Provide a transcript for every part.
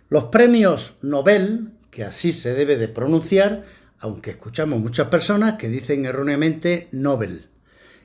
Los premios Nobel, que así se debe de pronunciar, aunque escuchamos muchas personas que dicen erróneamente Nobel.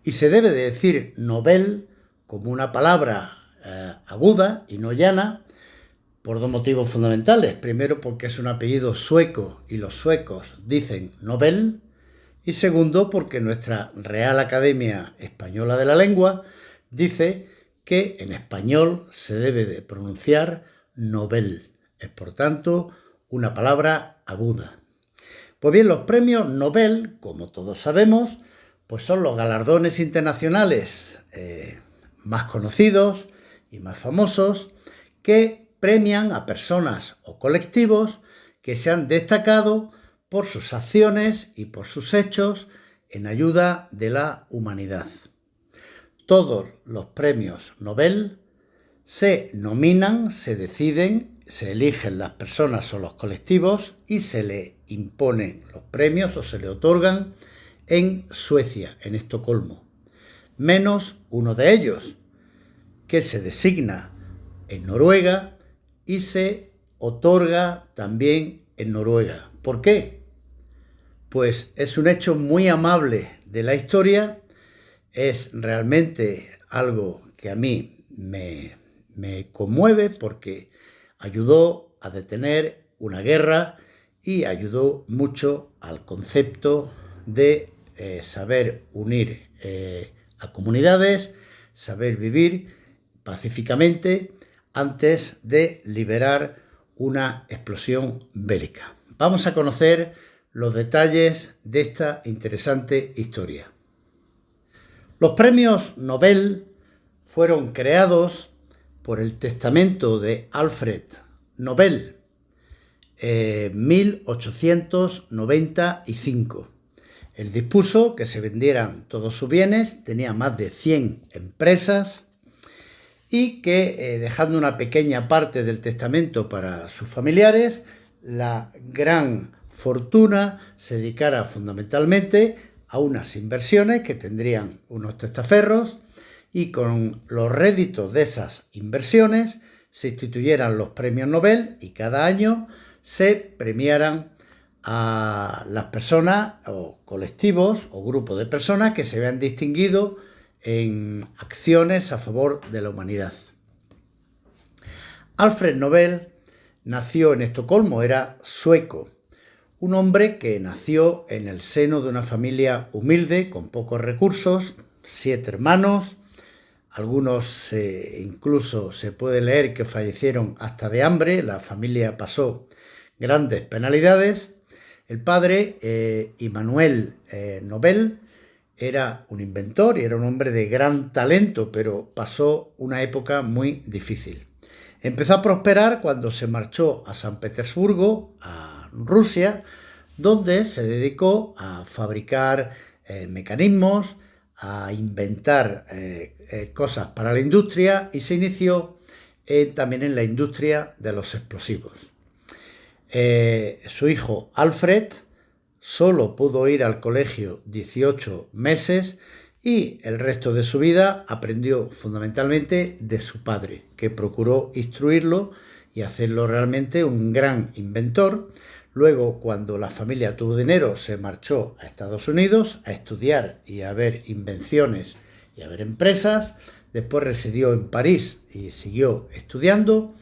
Y se debe de decir Nobel como una palabra aguda y no llana, por dos motivos fundamentales. Primero, porque es un apellido sueco y los suecos dicen Nobel. Y segundo, porque nuestra Real Academia Española de la Lengua dice que en español se debe de pronunciar Nobel. Es, por tanto, una palabra aguda. Pues bien, los premios Nobel, como todos sabemos, pues son los galardones internacionales más conocidos y más famosos que premian a personas o colectivos que se han destacado por sus acciones y por sus hechos en ayuda de la humanidad. Todos los premios Nobel se nominan, se deciden, se eligen las personas o los colectivos y se le imponen los premios o se le otorgan en Suecia, en Estocolmo, menos uno de ellos, que se designa en Noruega y se otorga también en Noruega. ¿Por qué? Pues es un hecho muy amable de la historia, es realmente algo que a mí me conmueve porque ayudó a detener una guerra y ayudó mucho al concepto de saber unir a comunidades, saber vivir pacíficamente antes de liberar una explosión bélica. Vamos a conocer los detalles de esta interesante historia. Los premios Nobel fueron creados por el testamento de Alfred Nobel en 1895. Él dispuso que se vendieran todos sus bienes, tenía más de 100 empresas y que, dejando una pequeña parte del testamento para sus familiares, la gran fortuna se dedicara fundamentalmente a unas inversiones que tendrían unos testaferros y con los réditos de esas inversiones se instituyeran los premios Nobel y cada año se premiaran a las personas o colectivos o grupos de personas que se habían distinguido en acciones a favor de la humanidad. Alfred Nobel nació en Estocolmo, era sueco, un hombre que nació en el seno de una familia humilde, con pocos recursos, 7 hermanos, algunos incluso se puede leer que fallecieron hasta de hambre, la familia pasó grandes penalidades. El padre, Immanuel Nobel, era un inventor y era un hombre de gran talento, pero pasó una época muy difícil. Empezó a prosperar cuando se marchó a San Petersburgo, a Rusia, donde se dedicó a fabricar mecanismos, a inventar cosas para la industria y se inició también en la industria de los explosivos. Su hijo Alfred solo pudo ir al colegio 18 meses y el resto de su vida aprendió fundamentalmente de su padre, que procuró instruirlo y hacerlo realmente un gran inventor. Luego, cuando la familia tuvo dinero, se marchó a Estados Unidos a estudiar y a ver invenciones y a ver empresas. Después residió en París y siguió estudiando.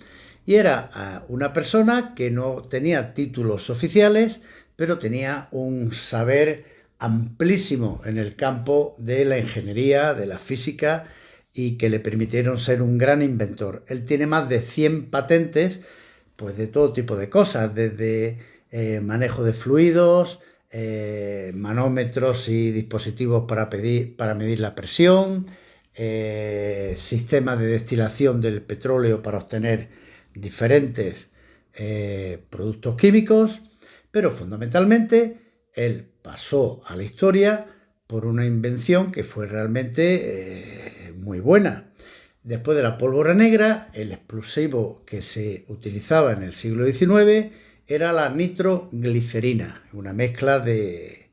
Y era una persona que no tenía títulos oficiales, pero tenía un saber amplísimo en el campo de la ingeniería, de la física, y que le permitieron ser un gran inventor. Él tiene más de 100 patentes, pues de todo tipo de cosas, desde manejo de fluidos, manómetros y dispositivos para medir la presión, sistemas de destilación del petróleo para obtener diferentes productos químicos, pero fundamentalmente él pasó a la historia por una invención que fue realmente muy buena. Después de la pólvora negra, el explosivo que se utilizaba en el siglo XIX era la nitroglicerina, una mezcla de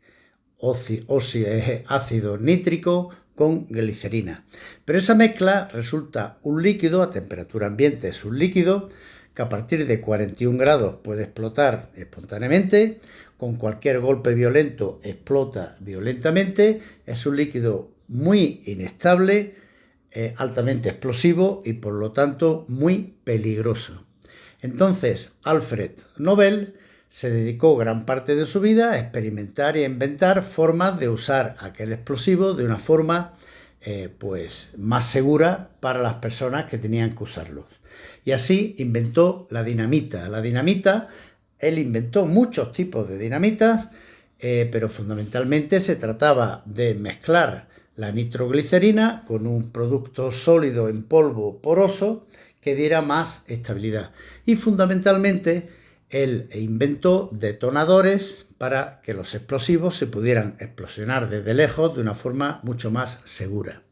ácido nítrico con glicerina. Pero esa mezcla resulta un líquido, a temperatura ambiente es un líquido, que a partir de 41 grados puede explotar espontáneamente, con cualquier golpe violento explota violentamente, es un líquido muy inestable, altamente explosivo y por lo tanto muy peligroso. Entonces, Alfred Nobel se dedicó gran parte de su vida a experimentar y a inventar formas de usar aquel explosivo de una forma pues más segura para las personas que tenían que usarlos. Y así inventó la dinamita. La dinamita, él inventó muchos tipos de dinamitas, pero fundamentalmente se trataba de mezclar la nitroglicerina con un producto sólido en polvo poroso que diera más estabilidad. Y fundamentalmente él inventó detonadores para que los explosivos se pudieran explosionar desde lejos de una forma mucho más segura.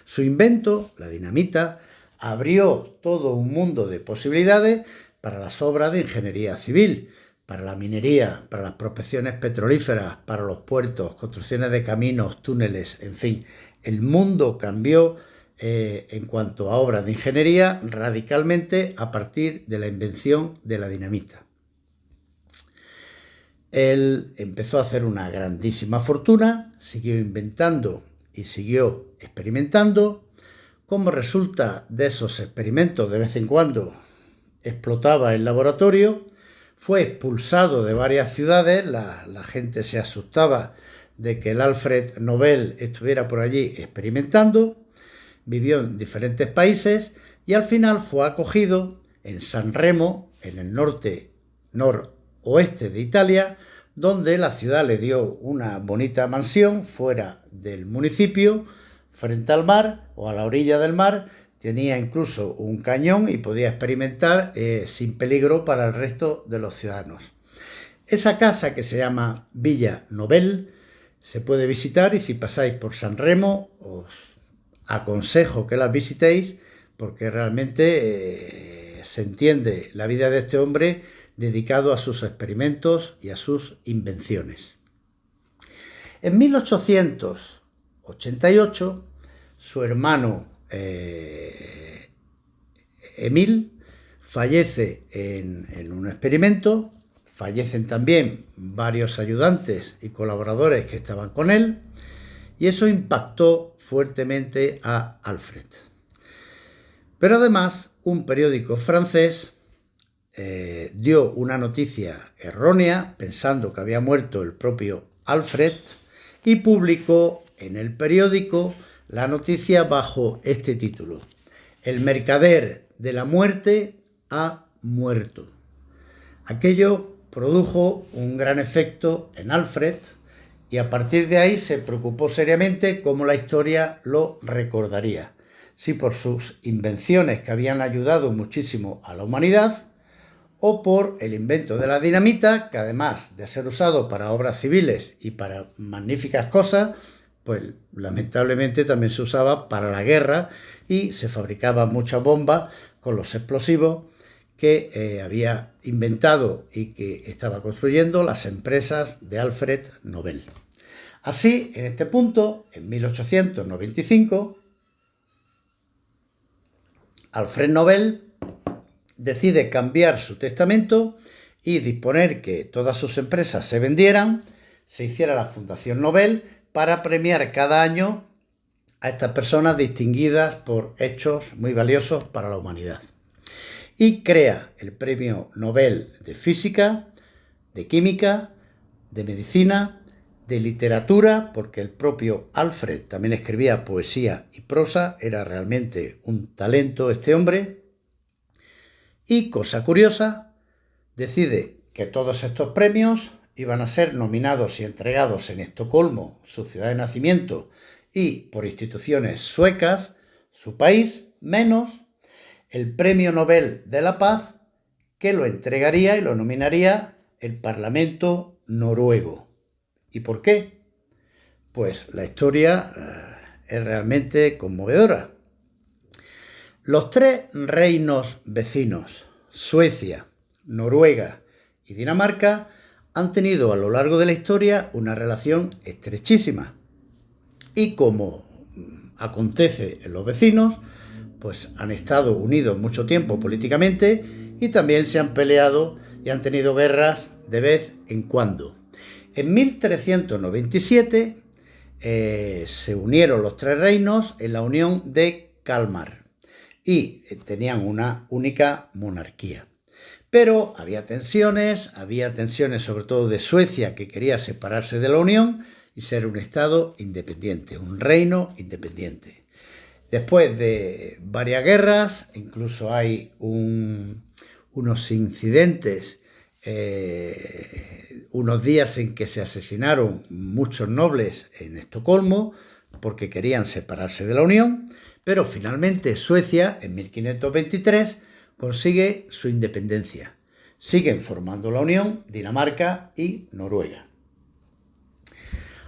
Su invento, la dinamita, abrió todo un mundo de posibilidades para las obras de ingeniería civil, para la minería, para las prospecciones petrolíferas, para los puertos, construcciones de caminos, túneles, en fin. El mundo cambió en cuanto a obras de ingeniería radicalmente a partir de la invención de la dinamita. Él empezó a hacer una grandísima fortuna, siguió inventando y siguió experimentando. Como resulta de esos experimentos, de vez en cuando explotaba el laboratorio, fue expulsado de varias ciudades, la gente se asustaba de que el Alfred Nobel estuviera por allí experimentando, vivió en diferentes países y al final fue acogido en San Remo, en el noroeste de Italia, donde la ciudad le dio una bonita mansión fuera del municipio, frente al mar o a la orilla del mar. Tenía incluso un cañón y podía experimentar sin peligro para el resto de los ciudadanos. Esa casa, que se llama Villa Nobel, se puede visitar, y si pasáis por San Remo os aconsejo que la visitéis, porque realmente se entiende la vida de este hombre dedicado a sus experimentos y a sus invenciones. En 1888, su hermano Emil fallece en un experimento, fallecen también varios ayudantes y colaboradores que estaban con él, y eso impactó fuertemente a Alfred. Pero además, un periódico francés dio una noticia errónea, pensando que había muerto el propio Alfred, y publicó en el periódico la noticia bajo este título: el mercader de la muerte ha muerto. Aquello produjo un gran efecto en Alfred, y a partir de ahí se preocupó seriamente cómo la historia lo recordaría, si por sus invenciones que habían ayudado muchísimo a la humanidad, o por el invento de la dinamita, que además de ser usado para obras civiles y para magníficas cosas, pues lamentablemente también se usaba para la guerra, y se fabricaban muchas bombas con los explosivos que había inventado y que estaba construyendo las empresas de Alfred Nobel. Así, en este punto, en 1895, Alfred Nobel decide cambiar su testamento y disponer que todas sus empresas se vendieran, se hiciera la Fundación Nobel para premiar cada año a estas personas distinguidas por hechos muy valiosos para la humanidad. Y crea el Premio Nobel de Física, de Química, de Medicina, de Literatura, porque el propio Alfred también escribía poesía y prosa, era realmente un talento este hombre. Y, cosa curiosa, decide que todos estos premios iban a ser nominados y entregados en Estocolmo, su ciudad de nacimiento, y por instituciones suecas, su país, menos el Premio Nobel de la Paz, que lo entregaría y lo nominaría el Parlamento noruego. ¿Y por qué? Pues la historia es realmente conmovedora. Los tres reinos vecinos, Suecia, Noruega y Dinamarca, han tenido a lo largo de la historia una relación estrechísima. Y como acontece en los vecinos, pues han estado unidos mucho tiempo políticamente y también se han peleado y han tenido guerras de vez en cuando. En 1397 se unieron los tres reinos en la Unión de Kalmar y tenían una única monarquía. Pero había tensiones sobre todo de Suecia, que quería separarse de la Unión y ser un estado independiente, un reino independiente. Después de varias guerras, incluso hay unos incidentes, unos días en que se asesinaron muchos nobles en Estocolmo porque querían separarse de la Unión, pero finalmente Suecia en 1523 consigue su independencia. Siguen formando la Unión Dinamarca y Noruega.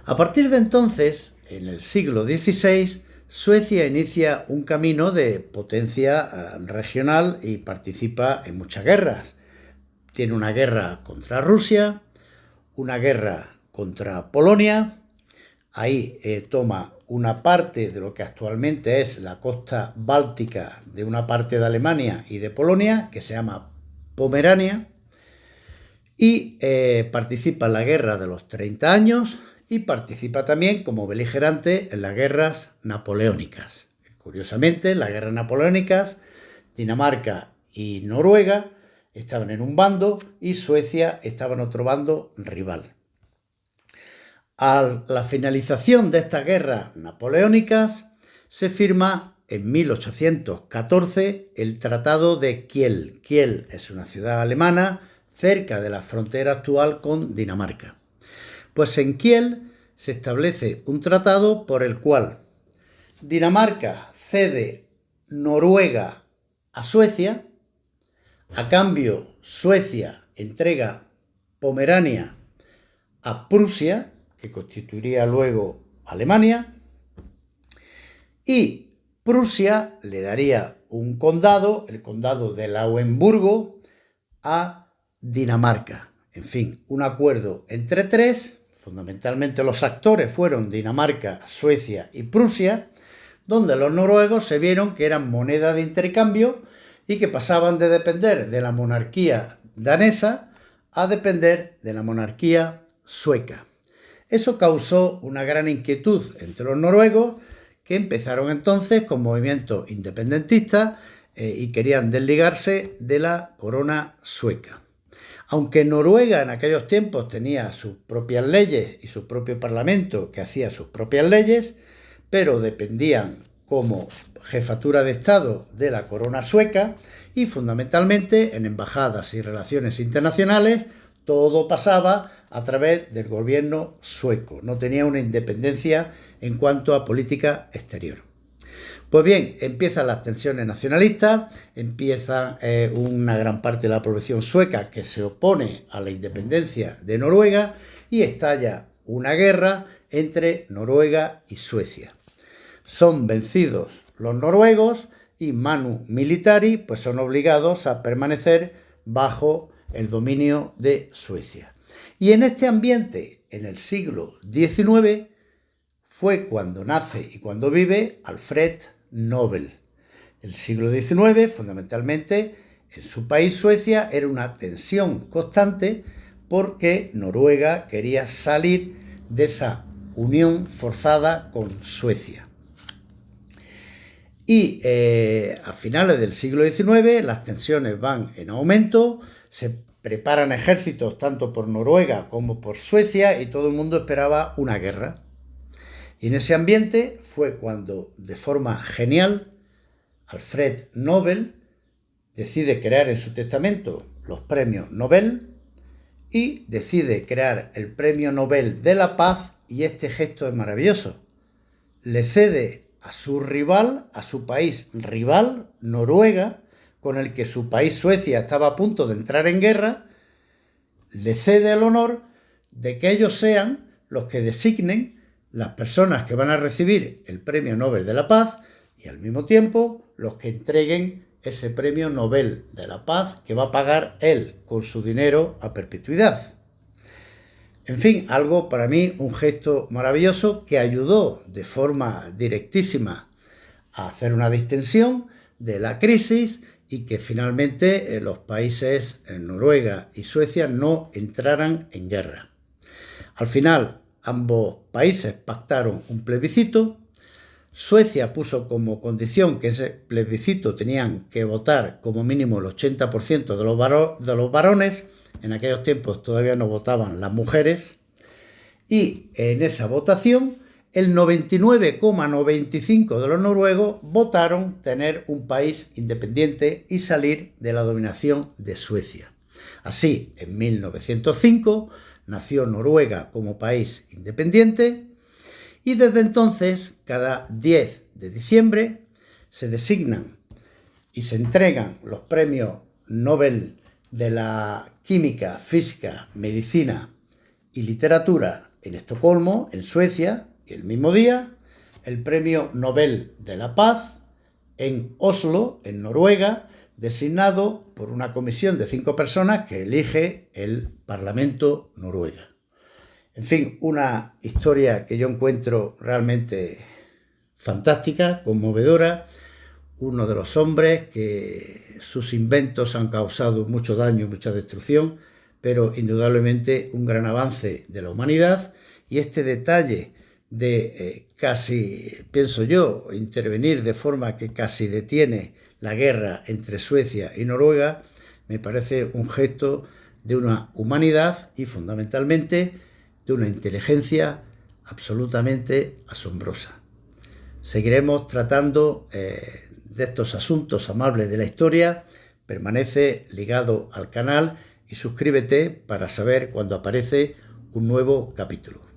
A partir de entonces, en el siglo XVI, Suecia inicia un camino de potencia regional y participa en muchas guerras. Tiene una guerra contra Rusia, una guerra contra Polonia. Ahí toma una parte de lo que actualmente es la costa báltica de una parte de Alemania y de Polonia, que se llama Pomerania, y participa en la guerra de los 30 años y participa también como beligerante en las guerras napoleónicas. Curiosamente, en las guerras napoleónicas, Dinamarca y Noruega estaban en un bando y Suecia estaba en otro bando rival. A la finalización de estas guerras napoleónicas se firma en 1814 el Tratado de Kiel. Kiel es una ciudad alemana cerca de la frontera actual con Dinamarca. Pues en Kiel se establece un tratado por el cual Dinamarca cede Noruega a Suecia, a cambio Suecia entrega Pomerania a Prusia, que constituiría luego Alemania, y Prusia le daría un condado, el condado de Lauenburgo, a Dinamarca. En fin, un acuerdo entre tres, fundamentalmente los actores fueron Dinamarca, Suecia y Prusia, donde los noruegos se vieron que eran moneda de intercambio y que pasaban de depender de la monarquía danesa a depender de la monarquía sueca. Eso causó una gran inquietud entre los noruegos, que empezaron entonces con movimientos independentistas y querían desligarse de la corona sueca. Aunque Noruega en aquellos tiempos tenía sus propias leyes y su propio parlamento que hacía sus propias leyes, pero dependían como jefatura de Estado de la corona sueca y fundamentalmente en embajadas y relaciones internacionales todo pasaba a través del gobierno sueco. No tenía una independencia en cuanto a política exterior. Pues bien, empiezan las tensiones nacionalistas, empieza una gran parte de la población sueca que se opone a la independencia de Noruega y estalla una guerra entre Noruega y Suecia. Son vencidos los noruegos y manu militari pues son obligados a permanecer bajo el dominio de Suecia. Y en este ambiente, en el siglo XIX, fue cuando nace y cuando vive Alfred Nobel. El siglo XIX, fundamentalmente, en su país, Suecia, era una tensión constante porque Noruega quería salir de esa unión forzada con Suecia. Y a finales del siglo XIX las tensiones van en aumento, se preparan ejércitos tanto por Noruega como por Suecia y todo el mundo esperaba una guerra. Y en ese ambiente fue cuando, de forma genial, Alfred Nobel decide crear en su testamento los premios Nobel y decide crear el Premio Nobel de la Paz, y este gesto es maravilloso. Le cede a su rival, a su país rival, Noruega, con el que su país Suecia estaba a punto de entrar en guerra, le cede el honor de que ellos sean los que designen las personas que van a recibir el Premio Nobel de la Paz y al mismo tiempo los que entreguen ese Premio Nobel de la Paz que va a pagar él con su dinero a perpetuidad. En fin, algo para mí, un gesto maravilloso que ayudó de forma directísima a hacer una distensión de la crisis y que finalmente los países Noruega y Suecia no entraran en guerra. Al final, ambos países pactaron un plebiscito. Suecia puso como condición que ese plebiscito tenían que votar como mínimo el 80% de los varones. En aquellos tiempos todavía no votaban las mujeres. Y en esa votación, el 99,95% de los noruegos votaron tener un país independiente y salir de la dominación de Suecia. Así, en 1905 nació Noruega como país independiente y desde entonces, cada 10 de diciembre, se designan y se entregan los premios Nobel de la Química, Física, Medicina y Literatura en Estocolmo, en Suecia, y el mismo día, el Premio Nobel de la Paz en Oslo, en Noruega, designado por una comisión de 5 personas que elige el Parlamento noruego. En fin, una historia que yo encuentro realmente fantástica, conmovedora. Uno de los hombres que sus inventos han causado mucho daño y mucha destrucción, pero indudablemente un gran avance de la humanidad. Y este detalle de casi, pienso yo, intervenir de forma que casi detiene la guerra entre Suecia y Noruega, me parece un gesto de una humanidad y fundamentalmente de una inteligencia absolutamente asombrosa. Seguiremos tratando de estos asuntos amables de la historia. Permanece ligado al canal y suscríbete para saber cuando aparece un nuevo capítulo.